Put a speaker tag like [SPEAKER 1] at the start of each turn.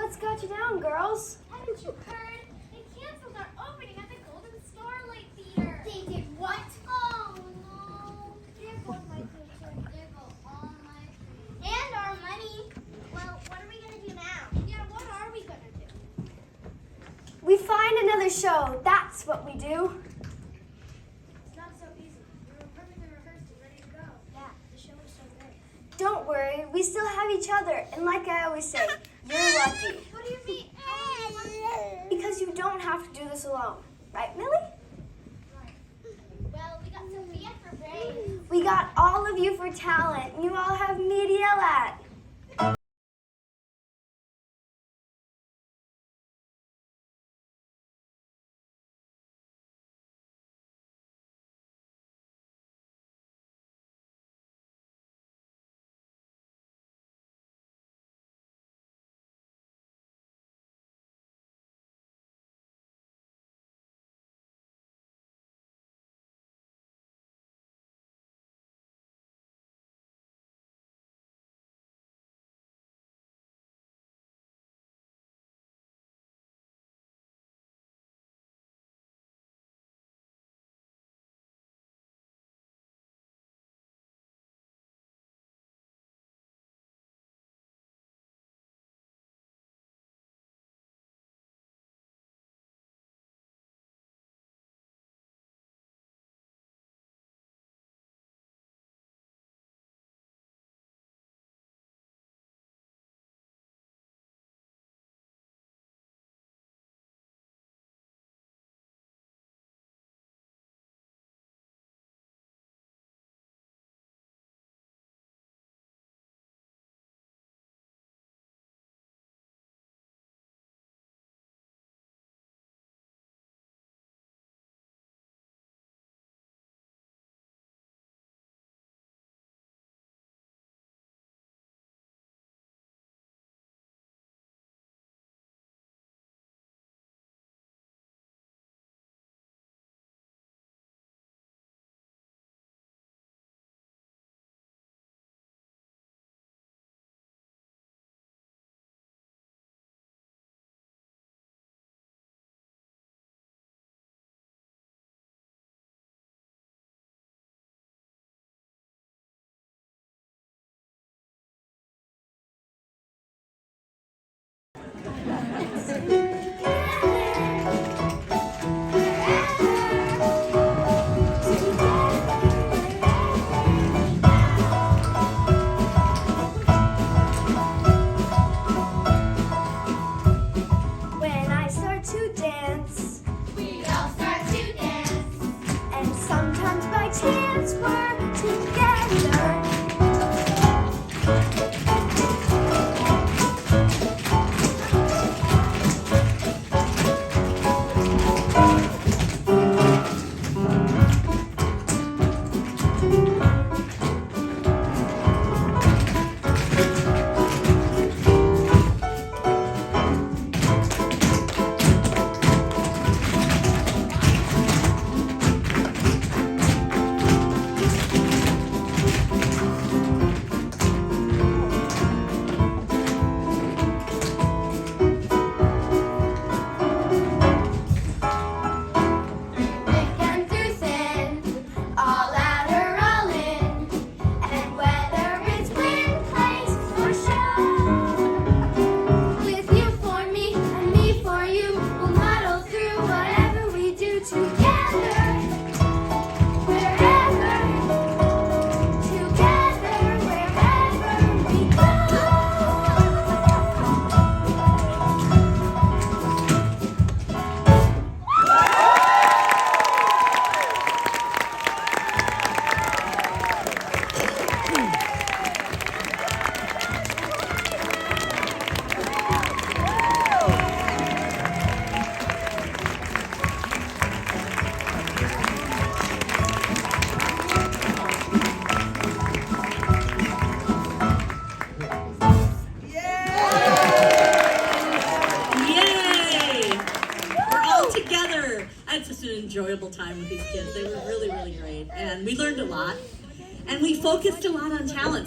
[SPEAKER 1] What's got you down, girls?
[SPEAKER 2] Haven't you heard? They canceled our opening at the Golden Starlight Theater. They did what? Oh no. There goes my future. There goes all my dreams. And our money. Well, what are we going to do now? Yeah, what are we going to do?
[SPEAKER 1] We find another show. That's what we do.
[SPEAKER 2] It's not so easy. We were perfectly rehearsed and ready to go. Yeah, the show was so great.
[SPEAKER 1] Don't worry, we still have each other. And like I always say, you're lucky.
[SPEAKER 2] What do you mean?
[SPEAKER 1] Because you don't have to do this alone. Right, Millie?
[SPEAKER 2] Right. Well, we got Sophia for brains.
[SPEAKER 1] We got all of you for talent. You all have me to yell at. When I start to dance,
[SPEAKER 2] We all start to dance.
[SPEAKER 1] and sometimes by chance we're together.
[SPEAKER 2] Thick and through thin, all out or all in, and whether it's win, place, or show. With you for me and me for you, we'll muddle through whatever we do together. Wherever, together, wherever we go.
[SPEAKER 3] Yay! We're all together. I had such an enjoyable time with these kids. They were really, really great. And we learned a lot. And we focused a lot on talent.